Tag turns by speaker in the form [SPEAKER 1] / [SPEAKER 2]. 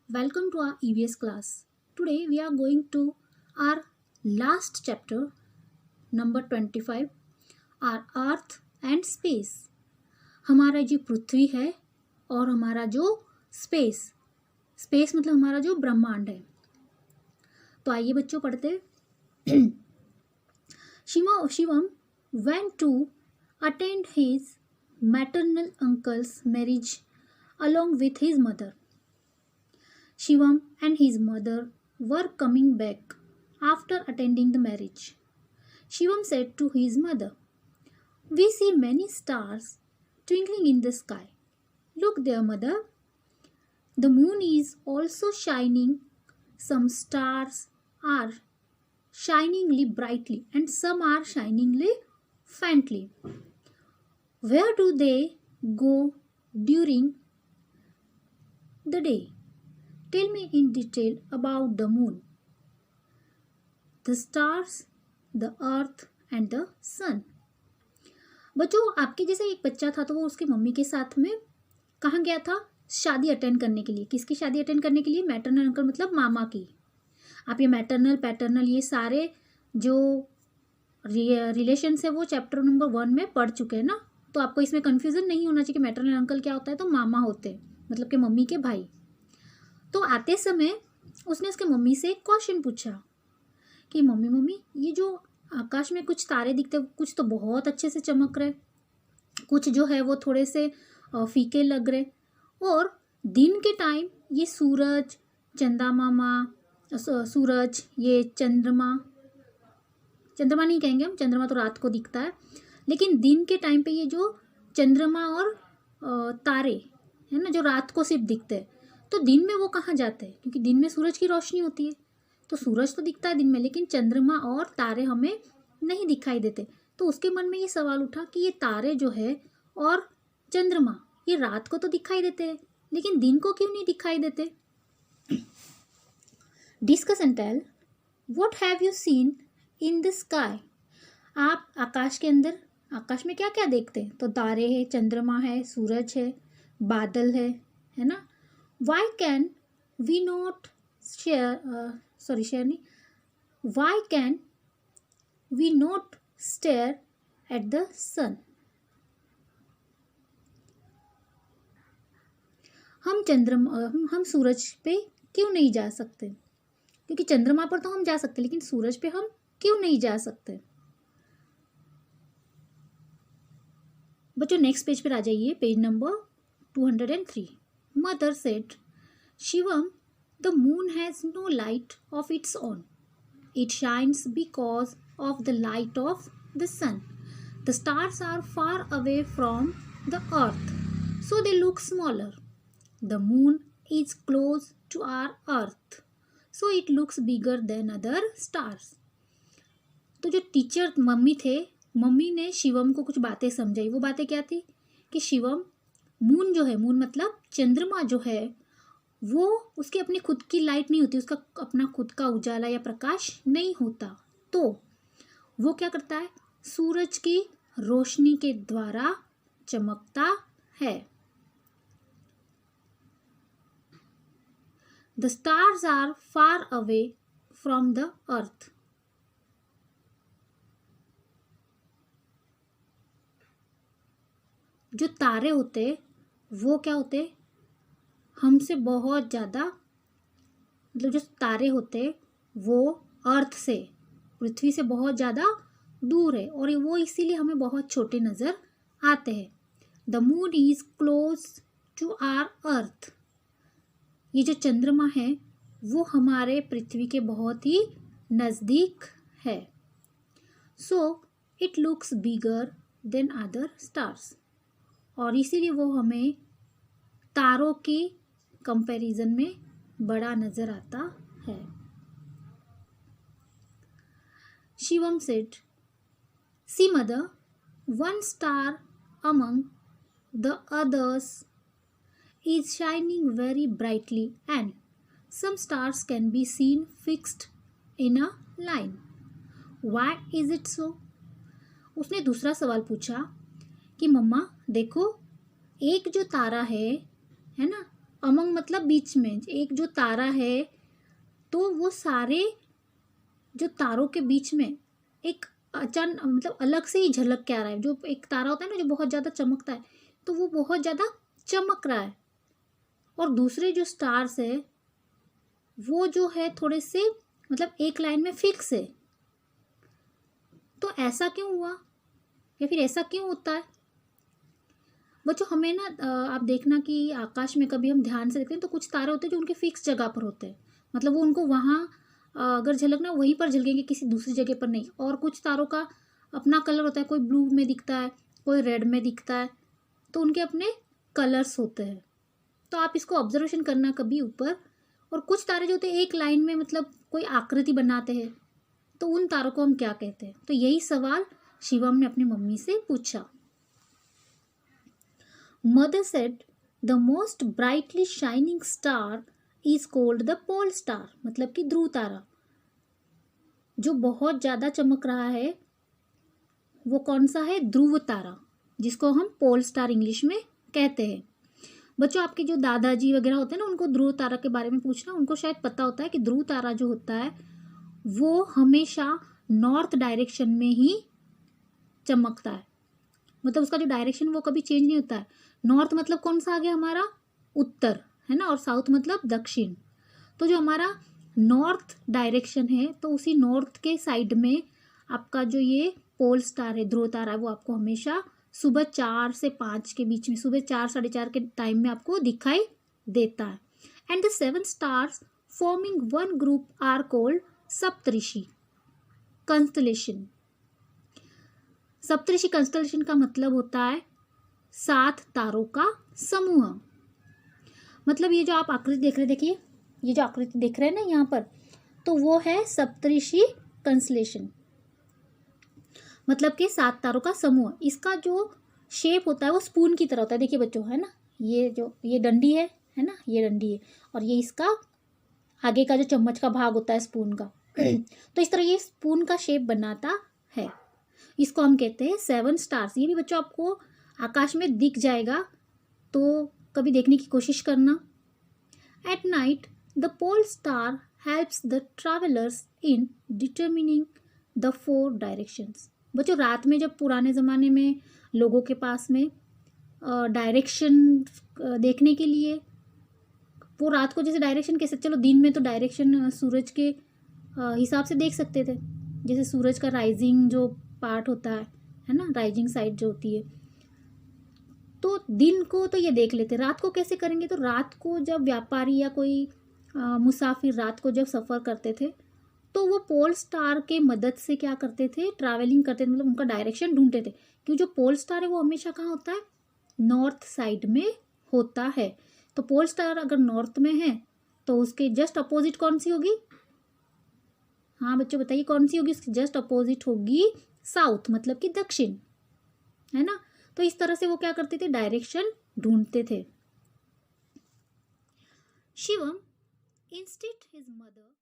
[SPEAKER 1] Welcome to our EVS class. Today we are going to our last chapter, number 25, our Earth and Space. हमारा जो पृथ्वी है और हमारा जो स्पेस मतलब हमारा जो ब्रह्मांड है. तो आइए बच्चों पढ़ते. Shivam went to attend his maternal uncle's marriage along with his mother. Shivam and his mother were coming back after attending the marriage. Shivam said to his mother, "We see many stars twinkling in the sky. Look there, mother. The moon is also shining. Some stars are shiningly brightly and some are shiningly faintly. Where do they go during the day? Tell me in detail about the moon, the stars, the earth and the sun." बच्चों, आपके जैसे एक बच्चा था तो वो उसके mummy के साथ में कहाँ गया था? शादी अटेंड करने के लिए. किसकी शादी अटेंड करने के लिए? मैटरनल अंकल मतलब मामा की. आप ये मैटरनल पैटर्नल ये सारे जो रिलेशंस है वो चैप्टर नंबर 1 में पढ़ चुके हैं ना. तो आपको इसमें कन्फ्यूज़न नहीं होना चाहिए कि मैटरनल अंकल क्या होता है. तो मामा होते हैं मतलब कि मम्मी के भाई. तो आते समय उसने उसके मम्मी से एक क्वेश्चन पूछा कि मम्मी ये जो आकाश में कुछ तारे दिखते, कुछ तो बहुत अच्छे से चमक रहे, कुछ जो है वो थोड़े से फीके लग रहे, और दिन के टाइम ये सूरज, चंदा मामा, सूरज, ये चंद्रमा नहीं कहेंगे हम, चंद्रमा तो रात को दिखता है, लेकिन दिन के टाइम पे ये जो चंद्रमा और तारे है ना जो रात को सिर्फ दिखते हैं. तो दिन में वो कहाँ जाते हैं? क्योंकि दिन में सूरज की रोशनी होती है, तो सूरज तो दिखता है दिन में, लेकिन चंद्रमा और तारे हमें नहीं दिखाई देते. तो उसके मन में ये सवाल उठा कि ये तारे जो है और चंद्रमा ये रात को तो दिखाई देते हैं, लेकिन दिन को क्यों नहीं दिखाई देते? Discuss and tell what have you seen in the sky. आप आकाश के अंदर, आकाश में क्या क्या देखते हैं? तो तारे है, चंद्रमा है, सूरज है, बादल है ना. Why can we not why can we not stare at the sun? हम सूरज पे क्यों नहीं जा सकते? क्योंकि चंद्रमा पर तो हम जा सकते, लेकिन सूरज पे हम क्यों नहीं जा सकते? बच्चों नेक्स्ट पेज पर आ जाइए, page number 203. Mother said, "Shivam, the moon has no light of its own. It shines because of the light of the sun. The stars are far away from the earth, so they look smaller. The moon is close to our earth, so it looks bigger than other stars." तो जो teacher mummy थे, mummy ने शिवम को कुछ बातें समझाई. वो बातें क्या थी? कि शिवम, मून जो है, मून मतलब चंद्रमा जो है, वो उसकी अपनी खुद की लाइट नहीं होती, उसका अपना खुद का उजाला या प्रकाश नहीं होता. तो वो क्या करता है? सूरज की रोशनी के द्वारा चमकता है. The stars are far away from the earth. जो तारे होते वो क्या होते? हमसे बहुत ज़्यादा, मतलब जो तारे होते वो अर्थ से, पृथ्वी से बहुत ज़्यादा दूर है, और वो इसीलिए हमें बहुत छोटे नज़र आते हैं. The moon is close to our earth. ये जो चंद्रमा है वो हमारे पृथ्वी के बहुत ही नज़दीक है. So it looks bigger than other stars. और इसीलिए वो हमें तारों की कंपैरिजन में बड़ा नजर आता है. Shivam said, "See mother, one star among the others is shining very brightly and some stars can be seen fixed in a line. Why is it so?" उसने दूसरा सवाल पूछा कि मम्मा देखो, एक जो तारा है ना, अमंग मतलब बीच में, एक जो तारा है तो वो सारे जो तारों के बीच में एक अचानक मतलब अलग से ही झलक के आ रहा है। जो एक तारा होता है ना जो बहुत ज़्यादा चमकता है, तो वो बहुत ज़्यादा चमक रहा है। और दूसरे जो स्टार्स है वो जो है थोड़े से मतलब एक लाइन में फिक्स है। तो ऐसा क्यों हुआ या फिर ऐसा क्यों होता है बच्चों? हमें ना आप देखना कि आकाश में कभी हम ध्यान से देखते हैं तो कुछ तारे होते हैं जो उनके फिक्स जगह पर होते हैं, मतलब वो उनको वहाँ अगर झलकना वहीं पर झलकेंगे, किसी दूसरी जगह पर नहीं। और कुछ तारों का अपना कलर होता है, कोई ब्लू में दिखता है, कोई रेड में दिखता है, तो उनके अपने कलर्स होते हैं। तो आप इसको ऑब्जर्वेशन करना कभी ऊपर। और कुछ तारे जो होते हैं एक लाइन में मतलब कोई आकृति बनाते हैं, तो उन तारों को हम क्या कहते हैं? तो यही सवाल शिवम ने अपनी मम्मी से पूछा। Mother said, the most brightly shining star is called the pole star, मतलब कि ध्रुव तारा। जो बहुत ज़्यादा चमक रहा है वो कौन सा है? ध्रुव तारा, जिसको हम पोल स्टार इंग्लिश में कहते हैं। बच्चों आपके जो दादाजी वगैरह होते हैं ना, उनको ध्रुव तारा के बारे में पूछना, उनको शायद पता होता है कि ध्रुव तारा जो होता है वो हमेशा नॉर्थ डायरेक्शन में ही चमकता है। मतलब उसका जो डायरेक्शन वो कभी चेंज नहीं होता है। नॉर्थ मतलब कौन सा आ गया हमारा? उत्तर, है ना, और साउथ मतलब दक्षिण। तो जो हमारा नॉर्थ डायरेक्शन है तो उसी नॉर्थ के साइड में आपका जो ये पोल स्टार है, ध्रुव तारा है, वो आपको हमेशा सुबह 4 से 5 के बीच में, सुबह 4 साढ़े 4 के टाइम में आपको दिखाई देता है। And the 7 stars forming one group are called Saptarishi constellation. Saptarishi constellation का मतलब होता है 7 तारों का समूह। मतलब ये जो आप आकृति देख रहे हैं, देखिए ये जो आकृति देख रहे हैं ना यहाँ पर, तो वो है सप्तऋषि कंस्टलेशन, मतलब कि 7 तारों का समूह। इसका जो शेप होता है वो स्पून की तरह होता है। देखिए बच्चों, है ना, ये जो ये डंडी है ना, ये डंडी है, और ये इसका आगे का जो चम्मच का भाग होता है स्पून का तो इस तरह ये स्पून का शेप बनाता है। इसको हम कहते हैं 7 स्टार्स। ये भी बच्चों आपको आकाश में दिख जाएगा, तो कभी देखने की कोशिश करना। At night the pole star helps the travellers in determining the 4 directions. बच्चों रात में जब पुराने ज़माने में लोगों के पास में डायरेक्शन देखने के लिए, वो रात को जैसे डायरेक्शन कैसे, चलो दिन में तो डायरेक्शन सूरज के हिसाब से देख सकते थे, जैसे सूरज का राइजिंग जो पार्ट होता है ना, राइजिंग साइड जो होती है, तो दिन को तो ये देख लेते, रात को कैसे करेंगे? तो रात को जब व्यापारी या कोई मुसाफिर रात को जब सफ़र करते थे तो वो पोल स्टार के मदद से क्या करते थे? ट्रैवलिंग करते थे, मतलब उनका डायरेक्शन ढूंढते थे। क्योंकि जो पोल स्टार है वो हमेशा कहाँ होता है? नॉर्थ साइड में होता है। तो पोल स्टार अगर नॉर्थ में है तो उसके जस्ट अपोजिट कौन सी होगी? हाँ बच्चों बताइए कौन सी होगी? उसकी जस्ट अपोजिट होगी साउथ, मतलब कि दक्षिण, है ना। तो इस तरह से वो क्या करते थे? डायरेक्शन ढूंढते थे। Shivam instead his mother